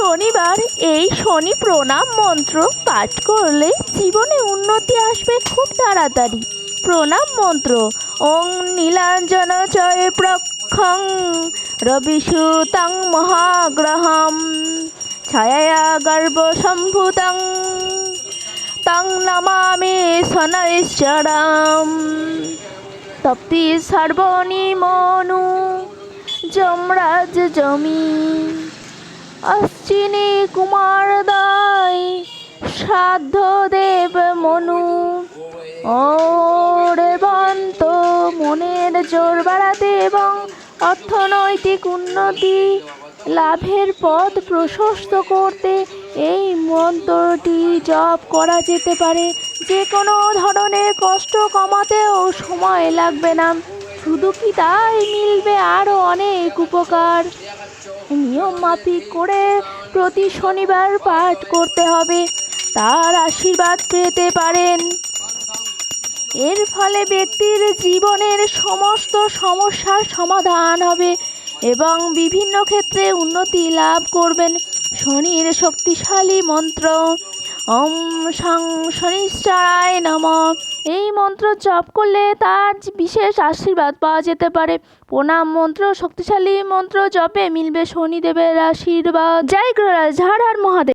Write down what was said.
শনিবার এই শনি প্রণাম মন্ত্র পাঠ করলে জীবনে উন্নতি আসবে খুব তাড়াতাড়ি। প্রণাম মন্ত্র: ওং নীলাঞ্জন চয় প্রক্ষং রবিসুতং মহাগ্রহম ছায়া গর্ভ সম্ভুতং তং নমামি শনৈশ্চরম তপ্তি সর্বনিমনু যমরাজ জমি অশ্বিনী কুমারদয় শ্রাদ্ধ দেব মনু রেবন্ত মনের জোর বাড়াতে এবং অর্থনৈতিক উন্নতি লাভের পথ প্রশস্ত করতে এই মন্ত্রটি জপ করা যেতে পারে। যে কোনো ধরনের কষ্ট কমাতেও সময় লাগবে না, শুধু কি তাই, মিলবে আরও অনেক উপকার। নিয়ম মাফিক করে প্রতি শনিবার পাঠ করতে হবে, তার আশীর্বাদ পেতে পারেন। এর ফলে ব্যক্তির জীবনের সমস্ত সমস্যার সমাধান হবে এবং বিভিন্ন ক্ষেত্রে উন্নতি লাভ করবেন। শনির শক্তিশালী মন্ত্র: ওম শং শনিশ্চরায় নমঃ। এই মন্ত্র জপ করলে তার বিশেষ আশীর্বাদ পাওয়া যেতে পারে। প্রণাম মন্ত্র: শক্তিশালী মন্ত্র জপে মিলবে শনিদেবের আশীর্বাদ। জয় গুরুরাজ, হর হর মহাদেব।